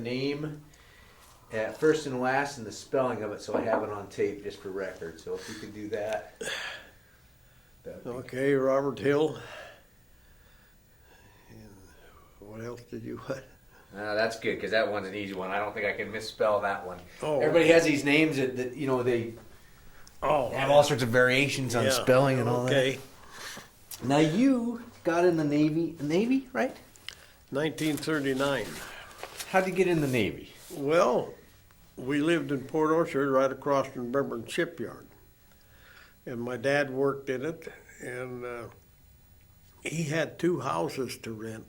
name at first and last and the spelling of it, so I have it on tape just for record. So if you could do that. Okay, Robert Hill. And what else did you want? That's good because that one's an easy one. I don't think I can misspell that one. Oh, Everybody has these names that they have all sorts of variations on spelling and all that. Okay. Now you got in the Navy, right? 1939. How'd you get in the Navy? Well, we lived in Port Orchard right across from Bremen Shipyard. And my dad worked in it, and he had 2 houses to rent.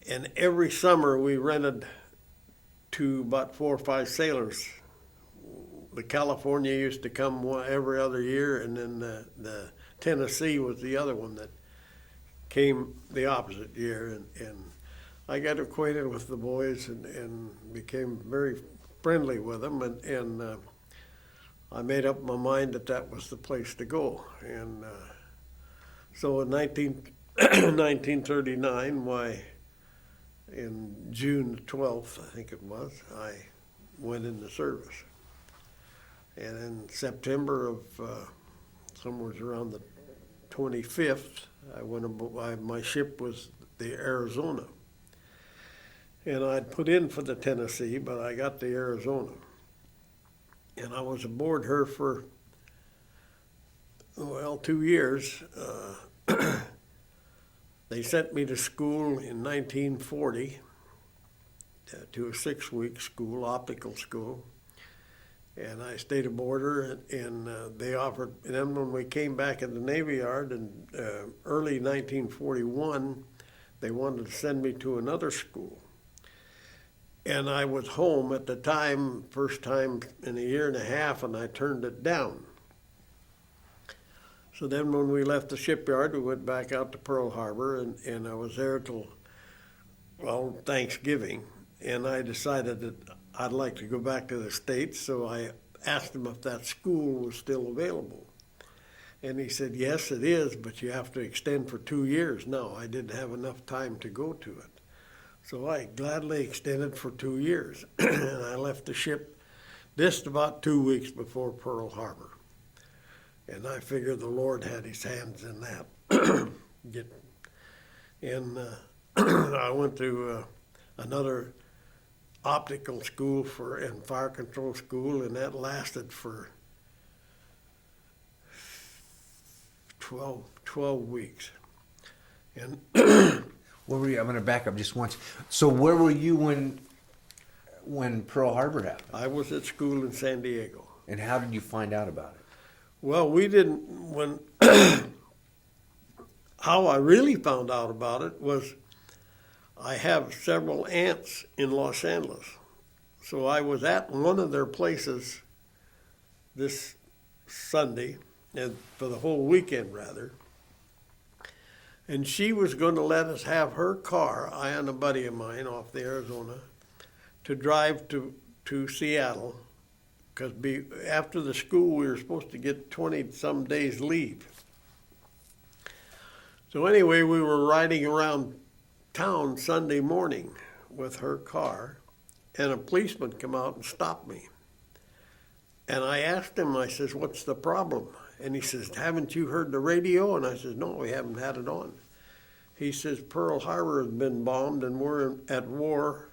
And every summer we rented to about 4 or 5 sailors. The California used to come every other year, and then the Tennessee was the other one that came the opposite year. And I got acquainted with the boys and became very friendly with them, and I made up my mind that was the place to go. And so in 1939, in June 12th, I think it was, I went into service. And in September of somewhere around the 25th, my ship was the Arizona. And I'd put in for the Tennessee, but I got the Arizona. And I was aboard her for, 2 years. They sent me to school in 1940 to a 6-week school, optical school. And I stayed aboard her, and they offered, and then when we came back in the Navy Yard in early 1941, they wanted to send me to another school. And I was home at the time, first time in a year and a half, and I turned it down. So then when we left the shipyard, we went back out to Pearl Harbor, and I was there till, Thanksgiving. And I decided that I'd like to go back to the States, so I asked him if that school was still available. And he said, yes, it is, but you have to extend for 2 years. No, I didn't have enough time to go to it. So I gladly extended for 2 years, and I left the ship just about 2 weeks before Pearl Harbor. And I figured the Lord had his hands in that. I went to another optical school and fire control school, and that lasted for 12 weeks. And Where were you? I'm going to back up just once. So where were you when Pearl Harbor happened? I was at school in San Diego. And how did you find out about it? Well, how I really found out about it was I have several aunts in Los Angeles. So I was at one of their places this Sunday, and for the whole weekend rather, and she was going to let us have her car, I and a buddy of mine off the Arizona, to drive to Seattle, because after the school we were supposed to get 20-some days leave. So anyway, we were riding around town Sunday morning with her car, and a policeman came out and stopped me. And I asked him, I says, what's the problem? And he says, haven't you heard the radio? And I says, no, we haven't had it on. He says, Pearl Harbor has been bombed and we're at war,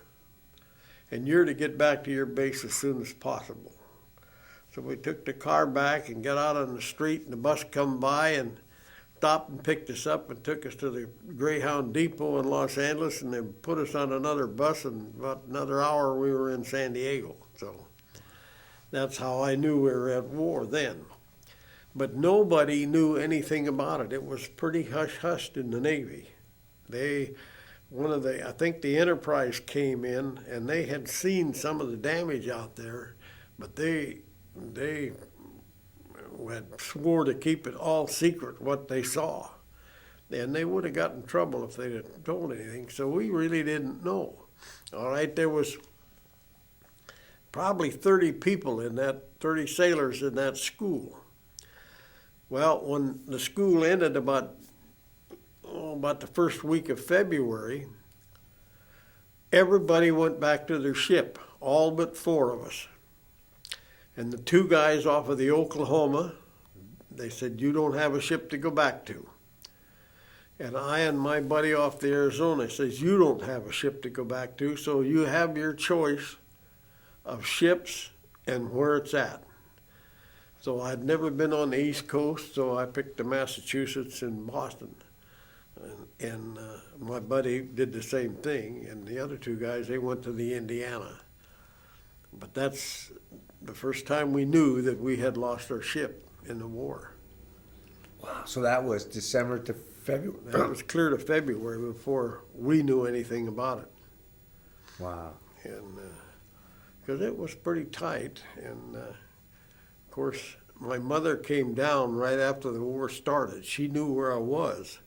and you're to get back to your base as soon as possible. So we took the car back and got out on the street, and the bus come by and stopped and picked us up and took us to the Greyhound Depot in Los Angeles, and then put us on another bus, and about another hour we were in San Diego. So that's how I knew we were at war then. But nobody knew anything about it. It was pretty hush-hushed in the Navy. I think the Enterprise came in, and they had seen some of the damage out there, but they had swore to keep it all secret what they saw. And they would have gotten in trouble if they'd have told anything, so we really didn't know. All right, there was probably 30 sailors in that school. Well, when the school ended about the first week of February, everybody went back to their ship, all but 4 of us. And the 2 guys off of the Oklahoma, they said, you don't have a ship to go back to. And I and my buddy off the Arizona says, you don't have a ship to go back to, so you have your choice of ships and where it's at. So I'd never been on the East Coast, so I picked the Massachusetts and Boston. And my buddy did the same thing, and the other 2 guys, they went to the Indiana. But that's the first time we knew that we had lost our ship in the war. Wow. So that was December to February. That was clear to February before we knew anything about it. Wow. And because it was pretty tight, and of course my mother came down right after the war started. She knew where I was,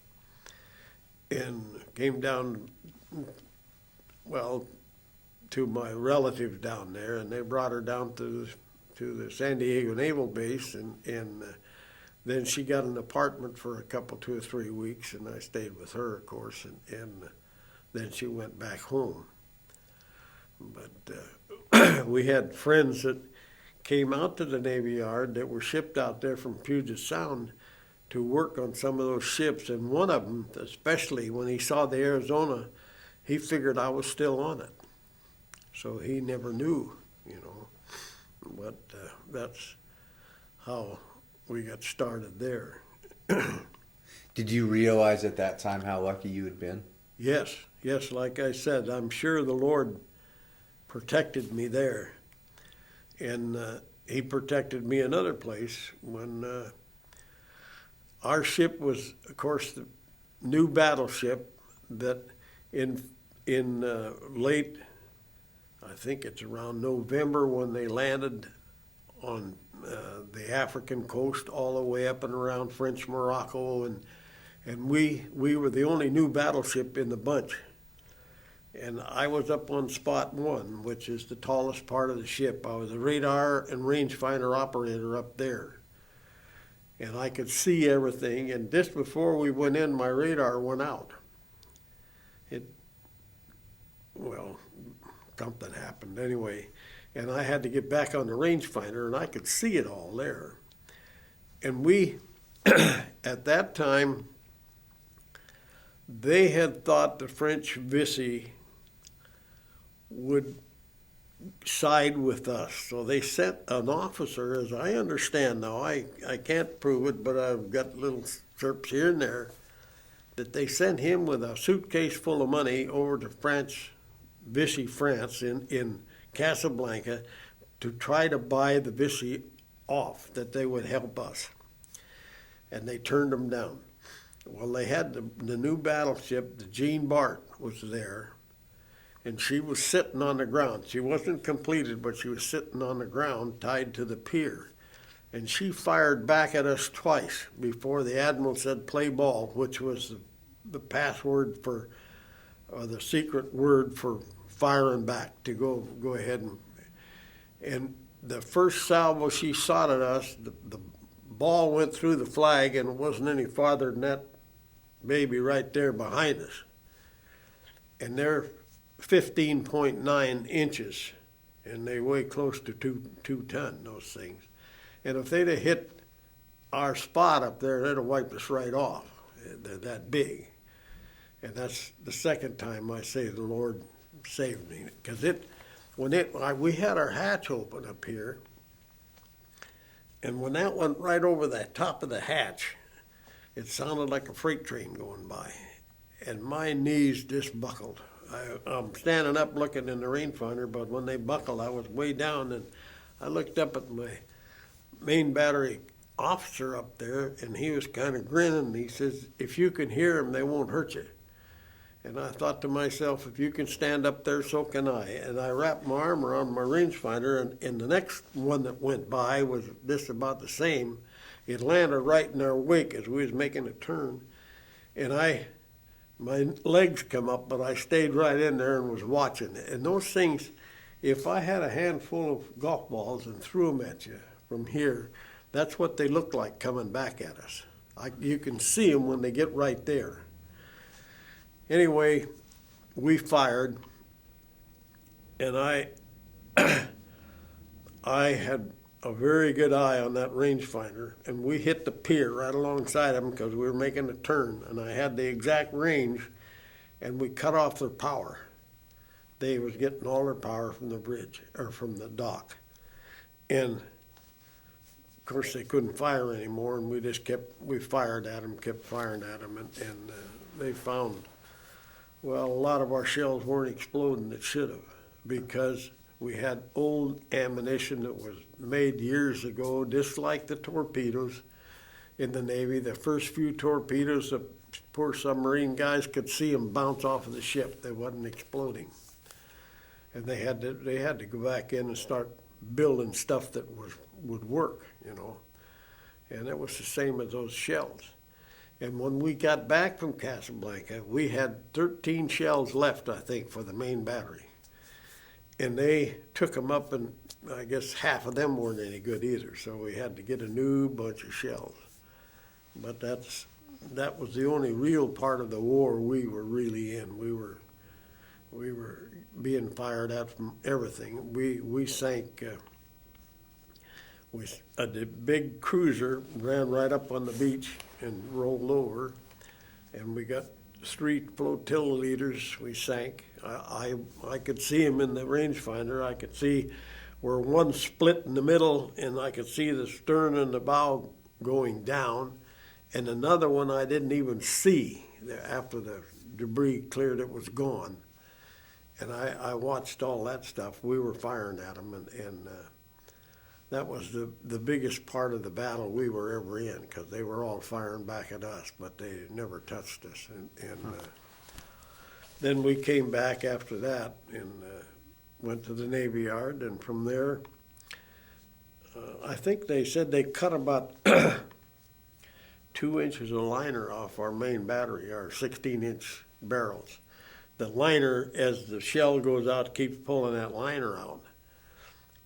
and came down, well, to my relatives down there, and they brought her down to the San Diego Naval Base, and then she got an apartment for a couple, 2 or 3 weeks, and I stayed with her, of course, and then she went back home. But we had friends that came out to the Navy Yard that were shipped out there from Puget Sound to work on some of those ships, and one of them, especially when he saw the Arizona, he figured I was still on it. So he never knew, but that's how we got started there. Did you realize at that time how lucky you had been? Yes, like I said, I'm sure the Lord protected me there. And he protected me another place when our ship was, of course, the new battleship that in late, I think it's around November, when they landed on the African coast all the way up and around French Morocco, and we were the only new battleship in the bunch. And I was up on spot 1, which is the tallest part of the ship. I was a radar and rangefinder operator up there. And I could see everything, and just before we went in, my radar went out. Something happened anyway. And I had to get back on the rangefinder, and I could see it all there. And we, at that time, they had thought the French Visi would side with us. So they sent an officer, as I understand now, I can't prove it, but I've got little chirps here and there, that they sent him with a suitcase full of money over to Vichy, France, in Casablanca, to try to buy the Vichy off, that they would help us. And they turned them down. Well, they had the new battleship, the Jean Bart, was there, and she was sitting on the ground. She wasn't completed, but she was sitting on the ground, tied to the pier. And she fired back at us twice before the admiral said, "Play ball," which was the password for, or the secret word for firing back, to go ahead and the first salvo she shot at us, the ball went through the flag, and it wasn't any farther than that baby right there behind us. And they're 15.9 inches, and they weigh close to two ton, those things. And if they'd have hit our spot up there, they'd have wiped us right off. They're that big. And that's the second time I say the Lord saved me, because we had our hatch open up here, and when that went right over the top of the hatch, it sounded like a freight train going by, and my knees just buckled. I'm standing up looking in the rangefinder, but when they buckled, I was way down, and I looked up at my main battery officer up there, and he was kind of grinning. He says, "If you can hear them, they won't hurt you." And I thought to myself, if you can stand up there, so can I. And I wrapped my arm around my rangefinder, and the next one that went by was just about the same. It landed right in our wake as we was making a turn. And my legs come up, but I stayed right in there and was watching. And those things, if I had a handful of golf balls and threw them at you from here, that's what they look like coming back at us. You can see them when they get right there. Anyway, we fired, and I had a very good eye on that rangefinder, and we hit the pier right alongside them because we were making a turn, and I had the exact range, and we cut off their power. They was getting all their power from the bridge, or from the dock. And of course they couldn't fire anymore, and we fired at them, kept firing at them, and they found, well, a lot of our shells weren't exploding that should have, because we had old ammunition that was made years ago, just like the torpedoes in the Navy. The first few torpedoes, the poor submarine guys could see them bounce off of the ship. They wasn't exploding. And they had to go back in and start building stuff that would work, you know. And it was the same as those shells. And when we got back from Casablanca, we had 13 shells left, I think, for the main battery. And they took them up, and I guess half of them weren't any good either. So we had to get a new bunch of shells. But that was the only real part of the war we were really in. We were being fired at from everything. We sank. A big cruiser ran right up on the beach and rolled over, and we got 3 flotilla leaders we sank. I could see them in the rangefinder. I could see where one split in the middle, and I could see the stern and the bow going down, and another one I didn't even see. After the debris cleared, it was gone. And I watched all that stuff. We were firing at them, and that was the biggest part of the battle we were ever in, because they were all firing back at us, but they never touched us. And then we came back after that and went to the Navy Yard, and from there, I think they said they cut about 2 inches of liner off our main battery, our 16-inch barrels. The liner, as the shell goes out, keeps pulling that liner out.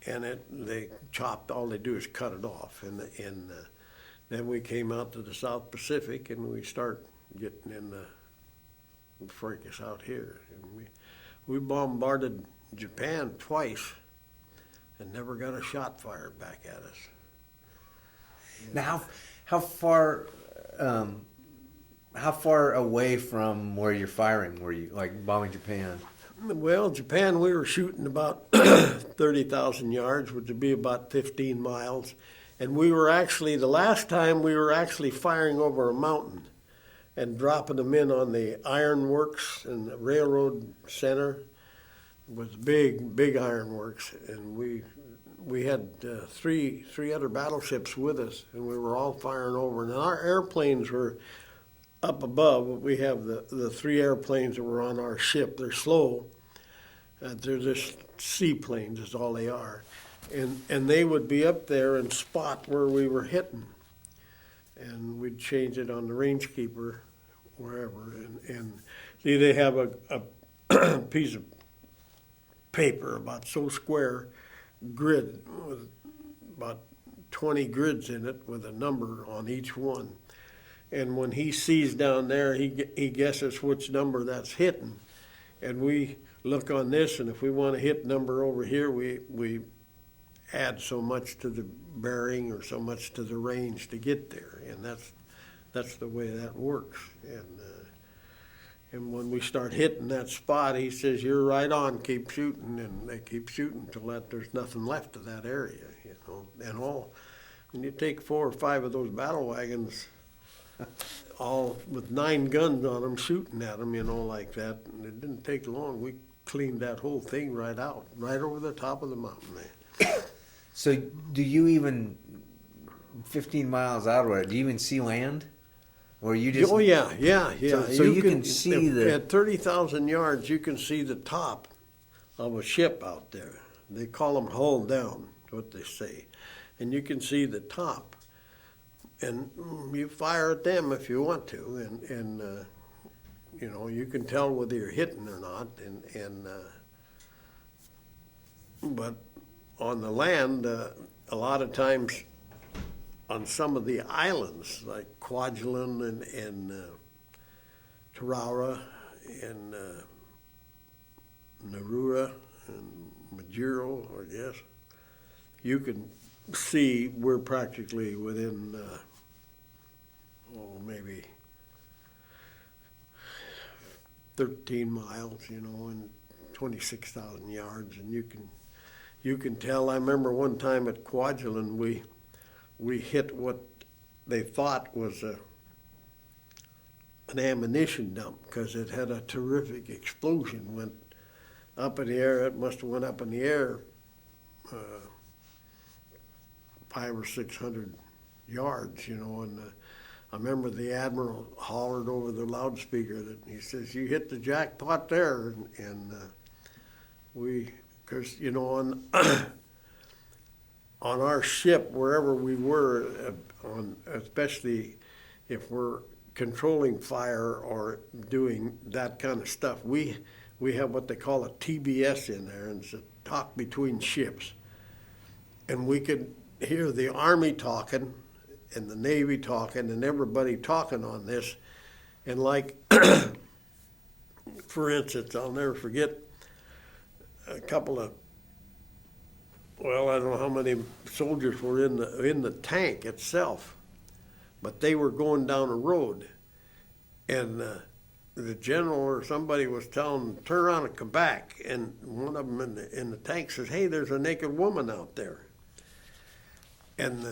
And they chopped, all they do is cut it off. And then we came out to the South Pacific, and we start getting in the fracas out here. And we bombarded Japan twice and never got a shot fired back at us. Now, how far away from where you're firing were you, like bombing Japan? Well, Japan, we were shooting about 30,000 yards, which would be about 15 miles. And we were actually, the last time we were actually firing over a mountain and dropping them in on the ironworks and the railroad center. It was big ironworks. And we had three other battleships with us, and we were all firing over. And our airplanes were up above. We have the 3 airplanes that were on our ship. They're slow. They're just seaplanes is all they are. And they would be up there and spot where we were hitting. And we'd change it on the rangekeeper, wherever. And see, they have a piece of paper about so square, grid, with about 20 grids in it with a number on each one. And when he sees down there, he guesses which number that's hitting. And we look on this, and if we want to hit number over here, we add so much to the bearing or so much to the range to get there. And that's the way that works. And when we start hitting that spot, he says, "You're right on, keep shooting." And they keep shooting till there's nothing left of that area, you know. And when you take 4 or 5 of those battle wagons, all with 9 guns on them, shooting at them, you know, like that. And it didn't take long. We cleaned that whole thing right out, right over the top of the mountain there. So do you even, 15 miles out of it, do you even see land? Or you just... Oh, yeah. So you can see At 30,000 yards, you can see the top of a ship out there. They call them hull down, what they say. And you can see the top. And you fire at them if you want to, and you know, you can tell whether you're hitting or not. But on the land, a lot of times on some of the islands, like Kwajalein and Tarawa and Nauru, and Majuro, I guess, you can see we're practically within, maybe 13 miles, and 26,000 yards, and you can tell. I remember one time at Kwajalein, we hit what they thought was an ammunition dump because it had a terrific explosion. Went up in the air. It must have went up in the air 500 or 600 yards, and I remember the admiral hollered over the loudspeaker that he says, "You hit the jackpot there," and because on on our ship, wherever we were, especially if we're controlling fire or doing that kind of stuff, we have what they call a TBS in there, and it's a talk between ships, and we could hear the Army talking and the Navy talking and everybody talking on this, and like, for instance, I'll never forget a couple of, well, I don't know how many soldiers were in the tank itself, but they were going down a road, and the general or somebody was telling them, "Turn around and come back," and one of them in the tank says, "Hey, there's a naked woman out there," and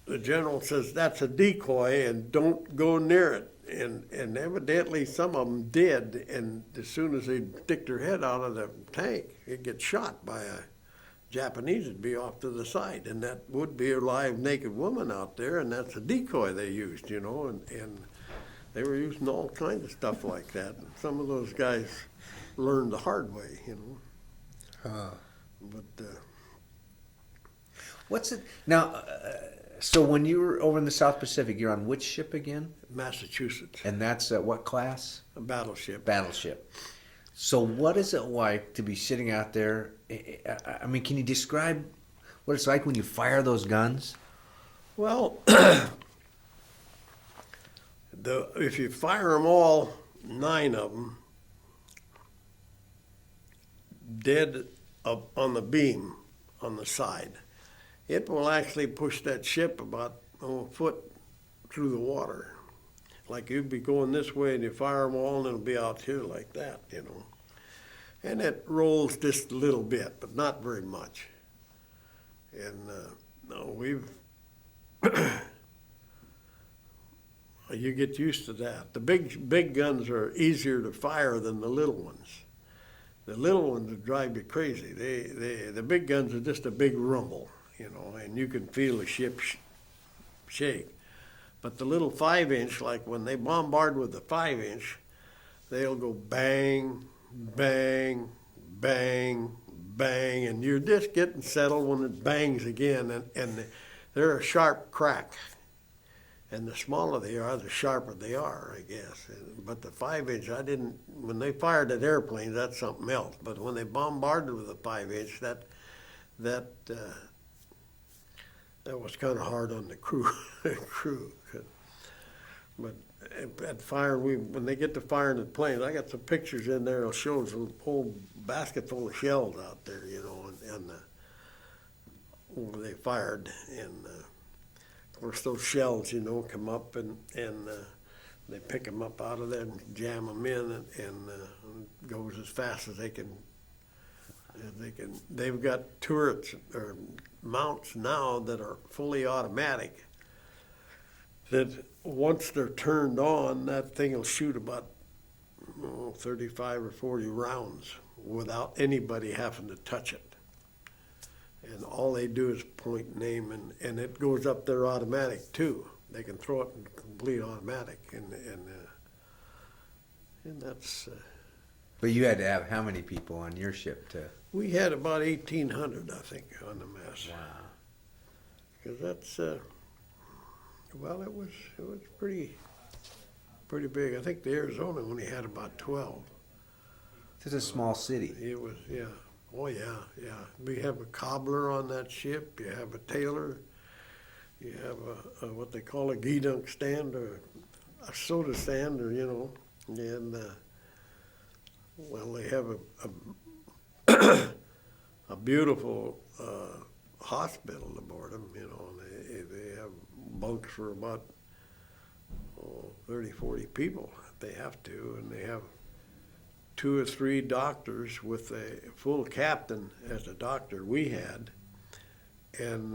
the general says, "That's a decoy, and don't go near it." And evidently some of them did, and as soon as they stick their head out of the tank, it gets shot by a Japanese. Would be off to the side, and that would be a live naked woman out there, and that's a decoy they used, and they were using all kinds of stuff like that. And some of those guys learned the hard way, But What's it now? So when you were over in the South Pacific, you're on which ship again? Massachusetts, And that's what class? a battleship. Battleship. So what is it like to be sitting out there? I mean, can you describe what it's like when you fire those guns? Well, if you fire them all, 9 of them, dead up on the beam on the side, it will actually push that ship about a foot through the water. Like you'd be going this way and you fire them all and it'll be out here like that, And it rolls just a little bit, but not very much. And no, you get used to that. The big guns are easier to fire than the little ones. The little ones would drive you crazy. The big guns are just a big rumble, and you can feel the ship shake. But the little 5-inch, like when they bombard with the 5-inch, they'll go bang, bang, bang, bang, and you're just getting settled when it bangs again, and they're a sharp crack. And the smaller they are, the sharper they are, I guess. But the 5-inch, when they fired at airplanes, that's something else. But when they bombarded with a 5-inch, that was kind of hard on the crew. But at fire, when they get to firing the planes, I got some pictures in there. It'll show us a whole basket full of shells out there, and they fired, and of course those shells, come up and they pick them up out of there and jam them in, and goes as fast as they can. They've got turrets or mounts now that are fully automatic, that once they're turned on, that thing will shoot about 35 or 40 rounds without anybody having to touch it. And all they do is point and aim, and it goes up there automatic too. They can throw it in complete automatic, and that's. But you had to have how many people on your ship to? We had about 1,800, I think, on the mess. Wow. Because that's, well, it was pretty big. I think the Arizona only had about 12. It's a small city. It was, yeah. Oh, yeah. We have a cobbler on that ship. You have a tailor. You have a what they call a gee-dunk stand, or a soda stand, or, and, well, they have a beautiful hospital aboard them. They have bunks for about 30, 40 people if they have to, and they have 2 or 3 doctors with a full captain as a doctor we had, and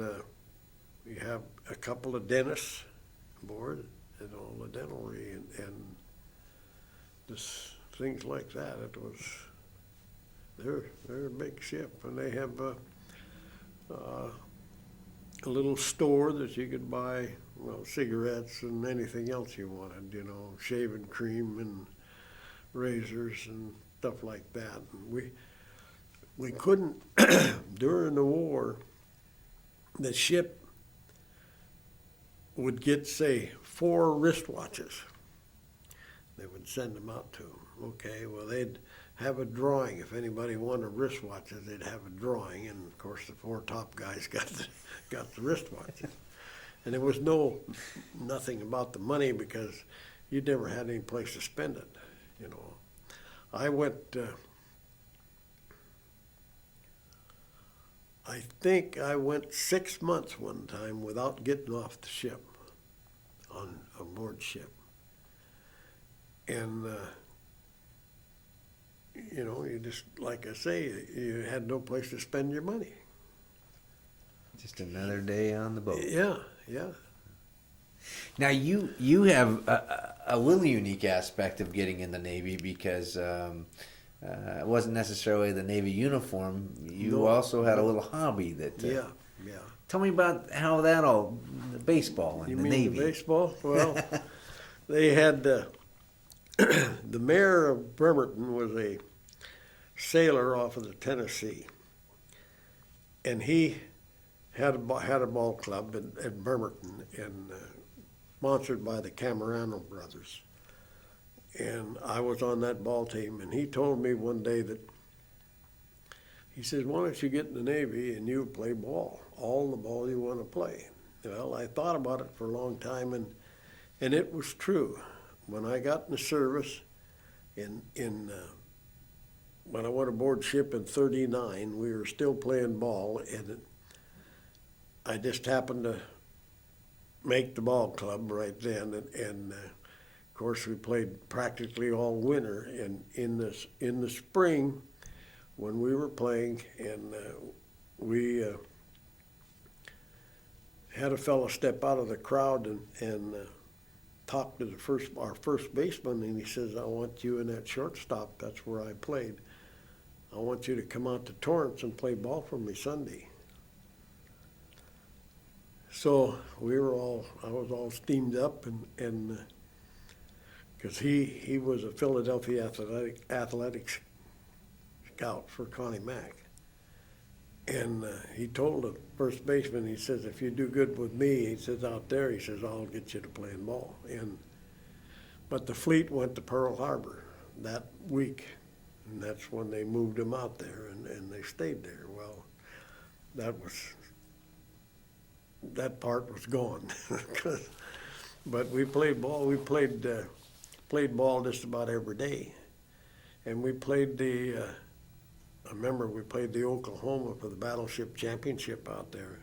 we have a couple of dentists aboard and all the dentalry and just things like that. They're a big ship, and they have a little store that you could buy, cigarettes and anything else you wanted, shaving cream and razors and stuff like that. And we couldn't, during the war, the ship would get, say, 4 wristwatches. They would send them out to them. Okay, well, they'd have a drawing. If anybody wanted wristwatches, they'd have a drawing, and of course the 4 top guys got the wristwatches. And there was nothing about the money because you never had any place to spend it. I went. I think I went 6 months one time without getting off the ship, on board ship. And, you just, like I say, you had no place to spend your money. Just another day on the boat. Yeah. Now, you have a little unique aspect of getting in the Navy because it wasn't necessarily the Navy uniform. You also had a little hobby that... Yeah. Tell me about how that all... the baseball and you the mean Navy. The baseball? Well, they had... the mayor of Bremerton was a sailor off of the Tennessee, and he had a ball club in Bremerton, and sponsored by the Camerano brothers. And I was on that ball team, and he told me one day that, he says, why don't you get in the Navy and you play ball, all the ball you want to play. Well, I thought about it for a long time, and it was true. When I got in the service, when I went aboard ship in '39, we were still playing ball, and I just happened to make the ball club right then, and of course we played practically all winter. And in the spring, when we were playing, and we had a fellow step out of the crowd and talked to our first baseman, and he says, I want you in that shortstop. That's where I played. I want you to come out to Torrance and play ball for me Sunday. So I was all steamed up, and because he was a Philadelphia athletics scout for Connie Mack. And he told the first baseman, he says, if you do good with me, he says, out there, he says, I'll get you to playing ball. But the fleet went to Pearl Harbor that week, and that's when they moved them out there, and they stayed there. Well, that part was gone. But we played ball. We played ball just about every day. And we played I remember we played the Oklahoma for the Battleship Championship out there,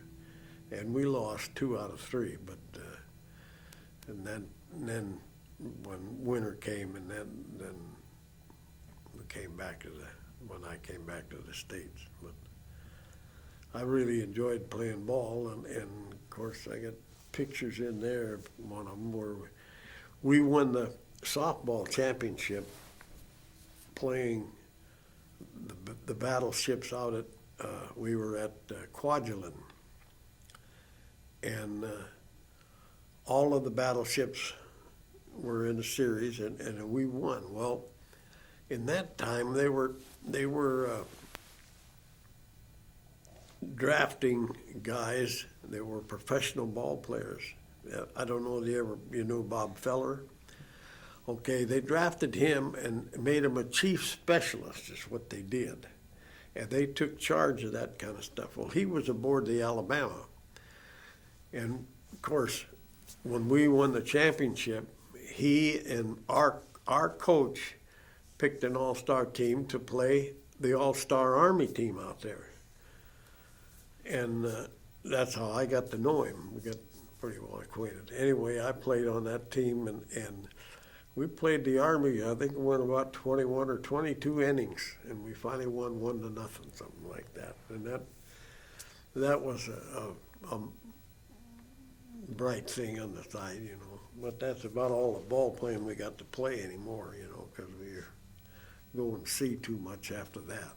and we lost 2 out of 3. But and then when winter came, and then we came back when I came back to the States. But I really enjoyed playing ball, and of course I got pictures in there. One of them where we won the softball championship playing the battleships out at, we were at Kwajalein, and all of the battleships were in a series, and we won. Well, in that time they were drafting guys. They were professional ball players. I don't know if you know Bob Feller. Okay, they drafted him and made him a chief specialist is what they did. And they took charge of that kind of stuff. Well, he was aboard the Alabama. And, of course, when we won the championship, he and our coach picked an all-star team to play the All-Star Army team out there. And that's how I got to know him. We got pretty well acquainted. Anyway, I played on that team, and we played the Army. I think it went about 21 or 22 innings, and we finally won 1-0, something like that. And that was a bright thing on the side, you know. But that's about all the ball playing we got to play anymore, you know, because we were going to see too much after that.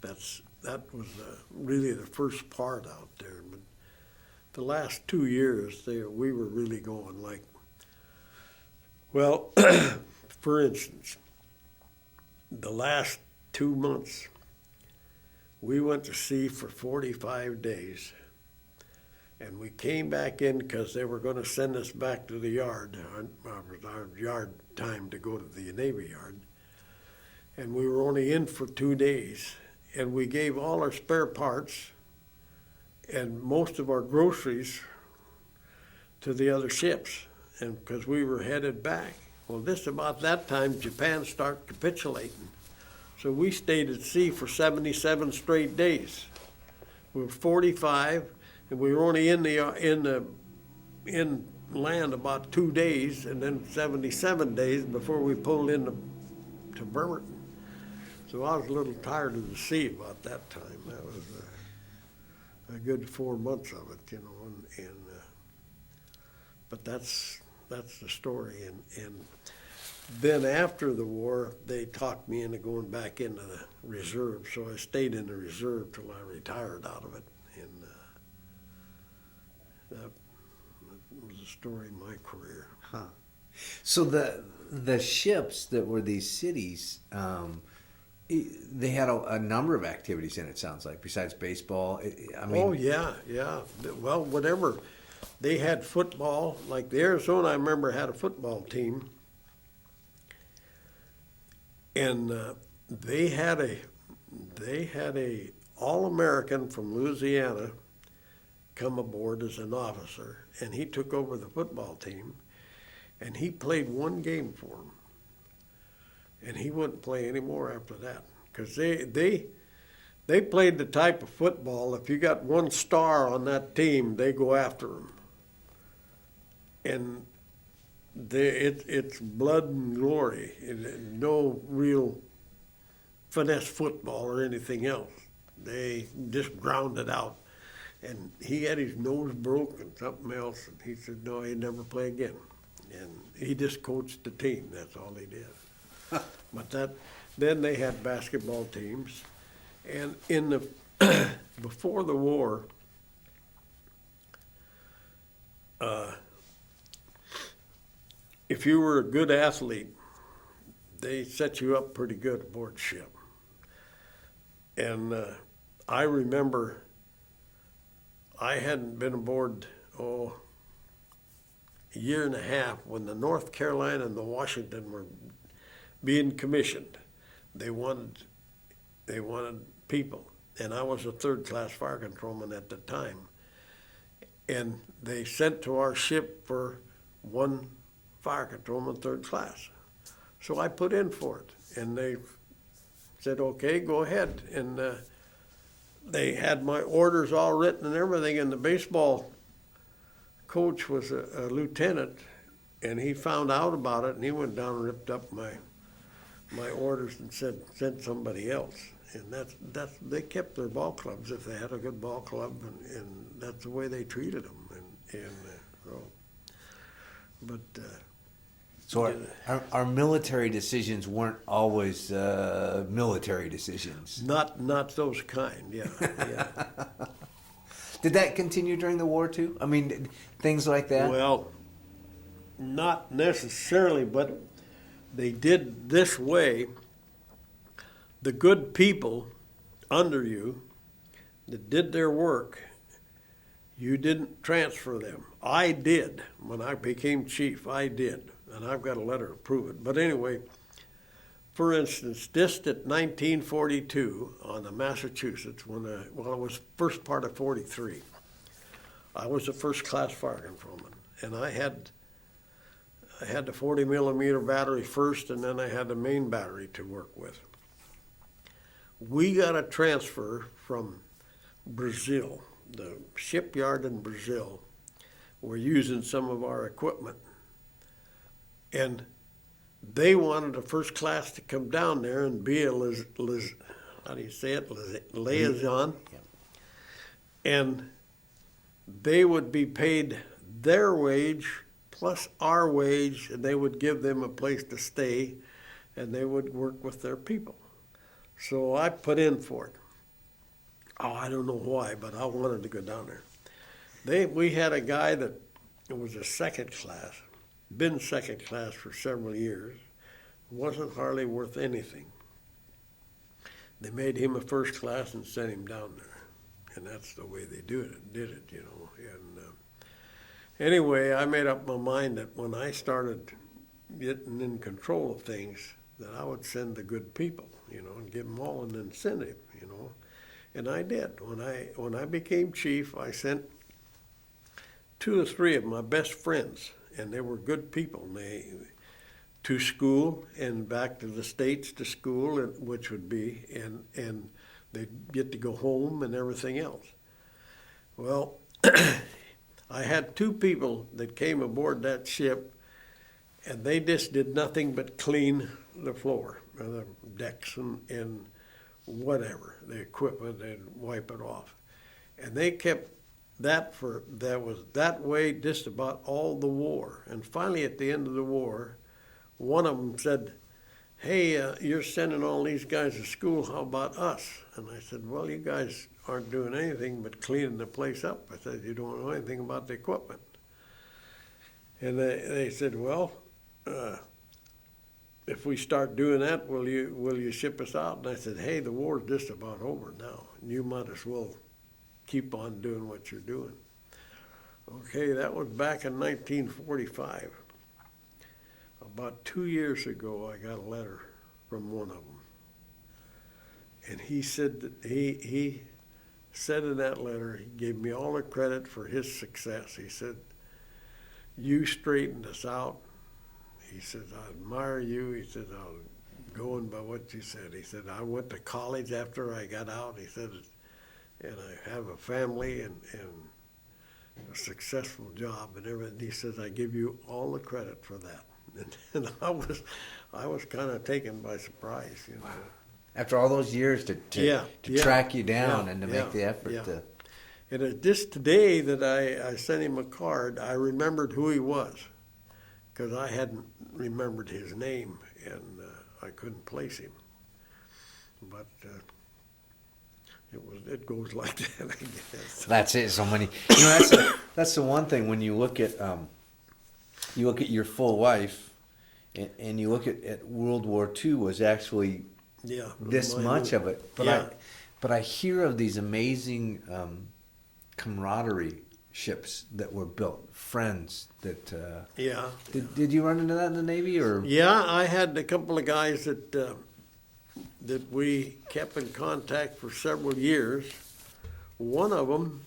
That was really the first part out there. But the last 2 years, we were really going like, well, for instance, the last 2 months, we went to sea for 45 days. And we came back in because they were going to send us back to the yard. Our yard time to go to the Navy Yard. And we were only in for 2 days. And we gave all our spare parts and most of our groceries to the other ships, and because we were headed back. Well, just about that time, Japan started capitulating. So we stayed at sea for 77 straight days. We were 45, and we were only in land about 2 days, and then 77 days before we pulled into Bremerton. So I was a little tired of the sea about that time. That was a good 4 months of it, you know. But that's the story. And then after the war, they talked me into going back into the reserve. So I stayed in the reserve till I retired out of it. And that was the story of my career. Huh. So the ships that were these cities, they had a number of activities in it, sounds like, besides baseball. I mean, oh, yeah. Well, whatever. They had football. Like the Arizona, I remember, had a football team. And they had a All-American from Louisiana come aboard as an officer, and he took over the football team, and he played one game for them. And he wouldn't play anymore after that, because they played the type of football. If you got one star on that team, they go after him, and it's blood and glory. No real finesse football or anything else. They just ground it out. And he had his nose broke and something else, and he said no, he'd never play again. And he just coached the team. That's all he did. But then they had basketball teams, and in the before the war, if you were a good athlete, they set you up pretty good aboard ship. And I remember I hadn't been aboard a year and a half when the North Carolina and the Washington were being commissioned. They wanted people, and I was a third-class fire controlman at the time. And they sent to our ship for one fire controlman, third class. So I put in for it, and they said, okay, go ahead. And they had my orders all written and everything, and the baseball coach was a lieutenant, and he found out about it, and he went down and ripped up my orders and sent somebody else. And that's they kept their ball clubs if they had a good ball club, and that's the way they treated them. So our military decisions weren't always military decisions. Not those kind, yeah. Did that continue during the war too? I mean, things like that? Well, not necessarily, but they did this way. The good people under you that did their work, you didn't transfer them. I did. When I became chief, I did. And I've got a letter to prove it. But anyway, for instance, just at 1942 on the Massachusetts, when it was first part of 43, I was a first-class fire controlman, and I had the 40 millimeter battery first, and then I had the main battery to work with. we got a transfer from Brazil. The shipyard in Brazil were using some of our equipment. And they wanted a first class to come down there and be a how do you say it? Liaison. Yep. And they would be paid their wage plus our wage, and they would give them a place to stay, and they would work with their people. So I put in for it. Oh, I don't know why, but I wanted to go down there. We had a guy that was a second class, been second class for several years, wasn't hardly worth anything. They made him a first class and sent him down there. And that's the way they did it, you know. And anyway, I made up my mind that when I started getting in control of things, that I would send the good people, you know, and give them all an incentive, you know. And I did. When I became chief, I sent 2 or 3 of my best friends, and they were good people. And they to school and back to the States to school, which would be, and they'd get to go home and everything else. Well, I had 2 people that came aboard that ship, and they just did nothing but clean the floor, or the decks and whatever, the equipment, and wipe it off. And they kept that was that way just about all the war. And finally, at the end of the war, one of them said, hey, you're sending all these guys to school, how about us? And I said, well, you guys aren't doing anything but cleaning the place up. I said, you don't know anything about the equipment. And they said, well, if we start doing that, will you ship us out? And I said, hey, the war's just about over now. You might as well keep on doing what you're doing. Okay, that was back in 1945. About 2 years ago, I got a letter from one of them. And he said that he said in that letter, he gave me all the credit for his success. He said, you straightened us out. He said, I admire you. He said, I'll go on by what you said. He said, I went to college after I got out. He said, and I have a family and a successful job and everything. He says, I give you all the credit for that. And I was kind of taken by surprise, you know. Wow. After all those years to track you down and to make the effort to. And it just today that I sent him a card, I remembered who he was, because I hadn't remembered his name and I couldn't place him. But it goes like that, I guess. That's it. So many. That's the one thing when you look at your full life, and you look at World War II was actually this much of it. But I hear of these amazing camaraderie ships that were built, friends that. Did you run into that in the Navy or? Yeah, I had a couple of guys that we kept in contact for several years. One of them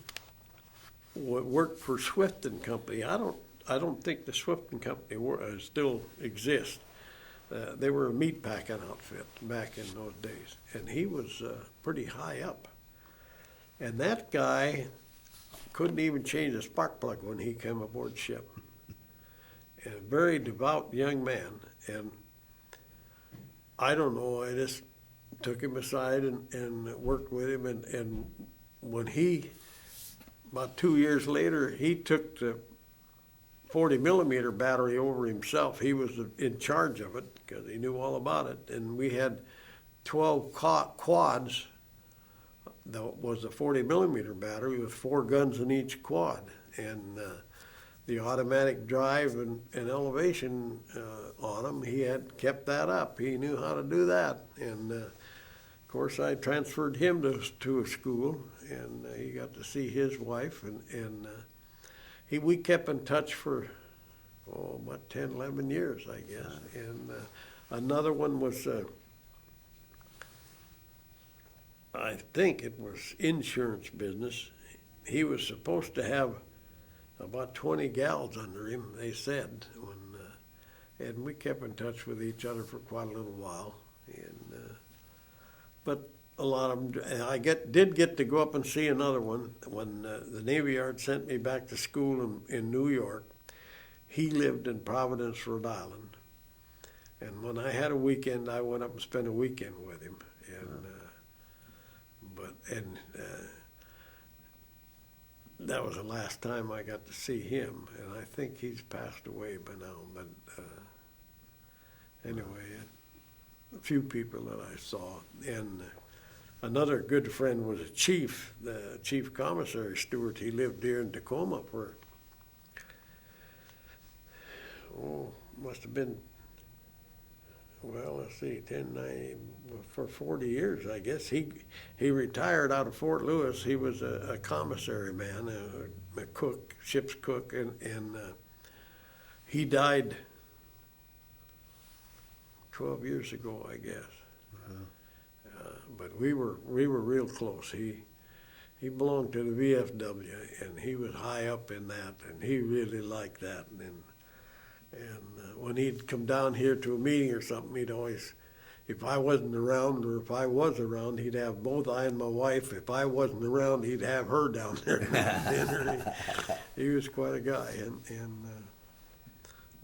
worked for Swift and Company. I don't think the Swift and Company still exists. They were a meat packing outfit back in those days, and he was pretty high up. And that guy couldn't even change a spark plug when he came aboard ship. And a very devout young man, and I don't know, I just took him aside and worked with him, and when about 2 years later, he took the 40 millimeter battery over himself. He was in charge of it because he knew all about it. And we had 12 quads. That was a 40 millimeter battery with 4 guns in each quad. And the automatic drive and elevation on them, he had kept that up. He knew how to do that. And of course, I transferred him to a school, and he got to see his wife, and we kept in touch for, about 10, 11 years, I guess. And another one was, I think it was insurance business. He was supposed to have about 20 gals under him, they said, and we kept in touch with each other for quite a little while. And but a lot of them. I did get to go up and see another one when the Navy Yard sent me back to school in New York. He lived in Providence, Rhode Island, and when I had a weekend, I went up and spent a weekend with him. And that was the last time I got to see him, and I think he's passed away by now. But anyway, a few people that I saw, and another good friend was a chief, the chief commissary Stewart. He lived here in Tacoma for, must have been, well, let's see, 9, for 40 years, I guess. He retired out of Fort Lewis. He was a commissary man, a cook, ship's cook, and he died 12 years ago, I guess. But we were real close. He belonged to the VFW, and he was high up in that, and he really liked that. And when he'd come down here to a meeting or something, he'd always, if I wasn't around or if I was around, he'd have both I and my wife. If I wasn't around, he'd have her down there at dinner. He was quite a guy,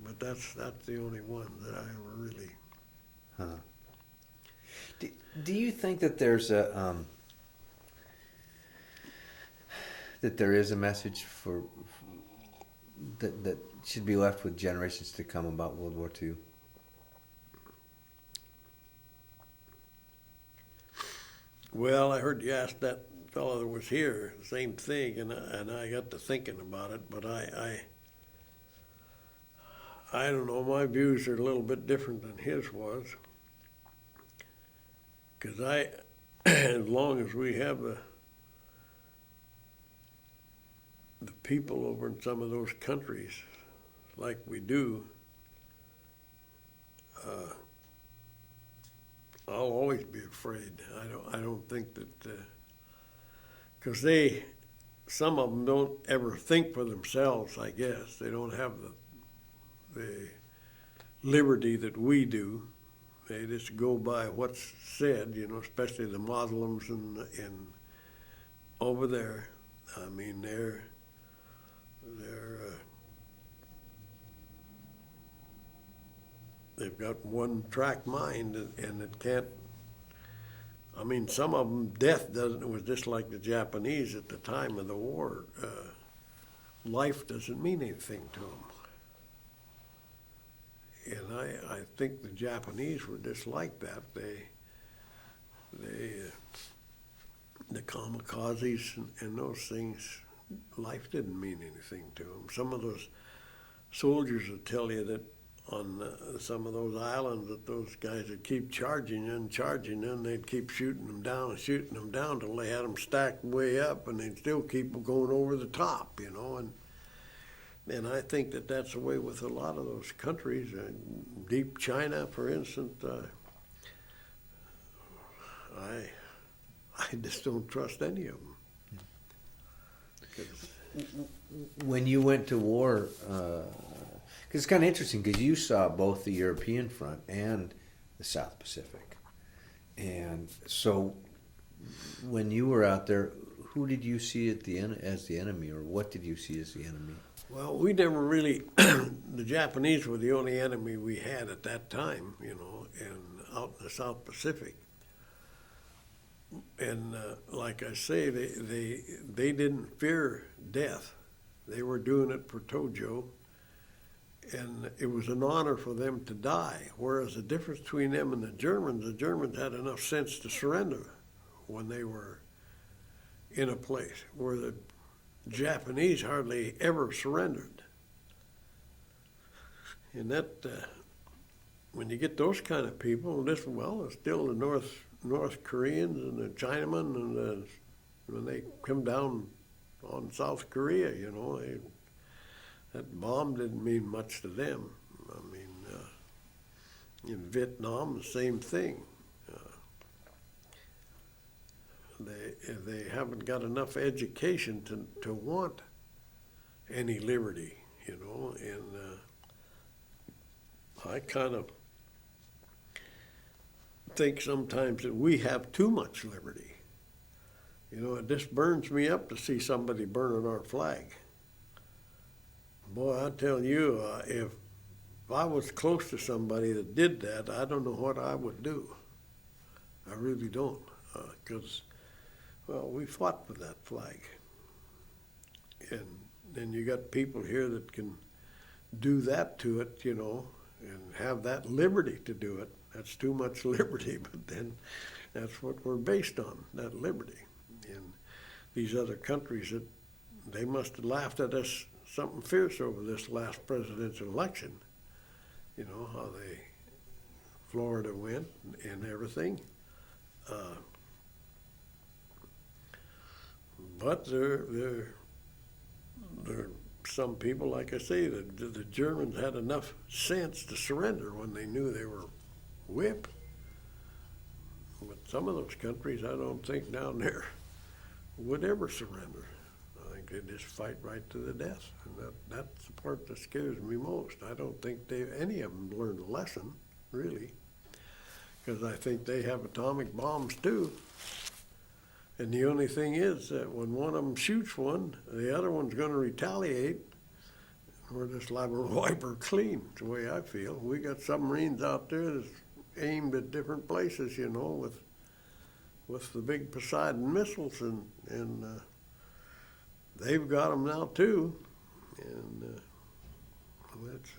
but that's the only one that I ever really. Huh. Do you think that there's a that there is a message for that should be left with generations to come about World War II? Well, I heard you ask that fellow that was here the same thing, and I got to thinking about it, but I don't know. My views are a little bit different than his was, because as long as we have the people over in some of those countries like we do, I'll always be afraid. I don't think that, because some of them don't ever think for themselves, I guess. They don't have the liberty that we do. They just go by what's said, especially the Muslims and over there. I mean, they've got one-track mind, and it can't. I mean, some of them, death doesn't. It was just like the Japanese at the time of the war. Life doesn't mean anything to them. And I think the Japanese were just like that. The kamikazes and those things, life didn't mean anything to them. Some of those soldiers will tell you that on some of those islands that those guys would keep charging and they'd keep shooting them down till they had them stacked way up, and they'd still keep going over the top, And I think that that's the way with a lot of those countries. Deep China, for instance, I just don't trust any of them. When you went to war, because it's kind of interesting because you saw both the European front and the South Pacific. And so when you were out there, who did you see as the enemy, or what did you see as the enemy? Well, we never really, the Japanese were the only enemy we had at that time, and out in the South Pacific. And like I say, they didn't fear death. They were doing it for Tojo, and it was an honor for them to die. Whereas the difference between them and the Germans had enough sense to surrender when they were in a place, where the Japanese hardly ever surrendered. And that, when you get those kind of people, it's still the North Koreans and the Chinamen, and when they come down on South Korea, that bomb didn't mean much to them. I mean, in Vietnam, the same thing. They haven't got enough education to want any liberty, and I kind of think sometimes that we have too much liberty. You know, it just burns me up to see somebody burning our flag. Boy, I tell you, if I was close to somebody that did that, I don't know what I would do. I really don't, because, well, we fought for that flag. And then you got people here that can do that to it, you know, and have that liberty to do it. That's too much liberty, but then that's what we're based on, that liberty. And these other countries, that they must have laughed at us something fierce over this last presidential election. You know, how Florida went and everything. But there some people, like I say, the Germans had enough sense to surrender when they knew they were whipped. But some of those countries, I don't think down there would ever surrender. I think they just fight right to the death. And that's the part that scares me most. I don't think any of them learned a lesson, really, because I think they have atomic bombs too. And the only thing is that when one of them shoots one, the other one's going to retaliate. We're just liable to wipe her clean, is the way I feel. We got submarines out there that's aimed at different places, you know, with the big Poseidon missiles, and they've got them now too. And that's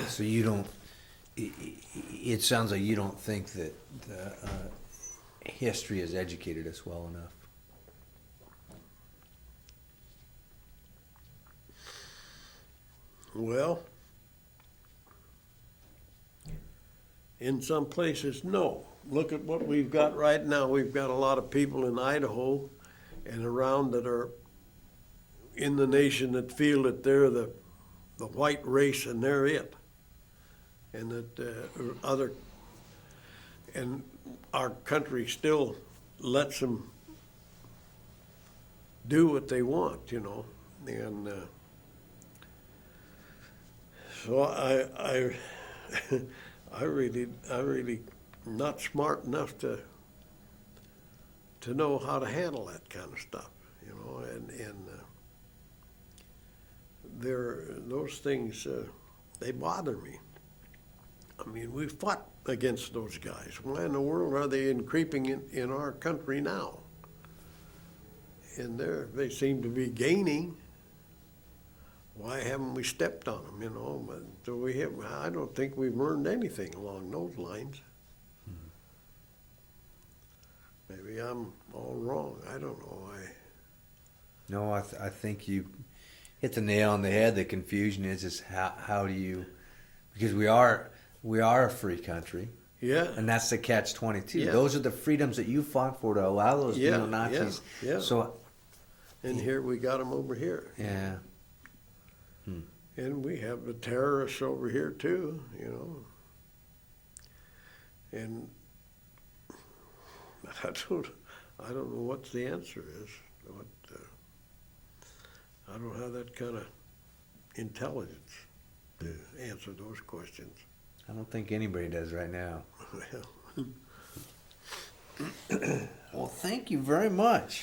So you don't. It sounds like you don't think that the history has educated us well enough. well, in some places, no. Look at what we've got right now. We've got a lot of people in Idaho and around that are in the nation that feel that they're the white race and they're it. And that and our country still lets them do what they want, you know. And so I really not smart enough to know how to handle that kind of stuff, you know. And those things, they bother me. I mean, we fought against those guys. Why in the world are they creeping in our country now? And they seem to be gaining. Why haven't we stepped on them, you know? But so I don't think we've learned anything along those lines. Maybe I'm all wrong. I don't know. No, I think you hit the nail on the head. The confusion is how do you, because we are a free country. Yeah. And that's the catch-22. Yeah. Those are the freedoms that you fought for to allow those neo-Nazis. Yeah. So, and here we got them over here. yeah. And we have the terrorists over here too, you know. And I don't know what the answer is. I don't have that kind of intelligence to answer those questions. I don't think anybody does right now. Well, Well, thank you very much.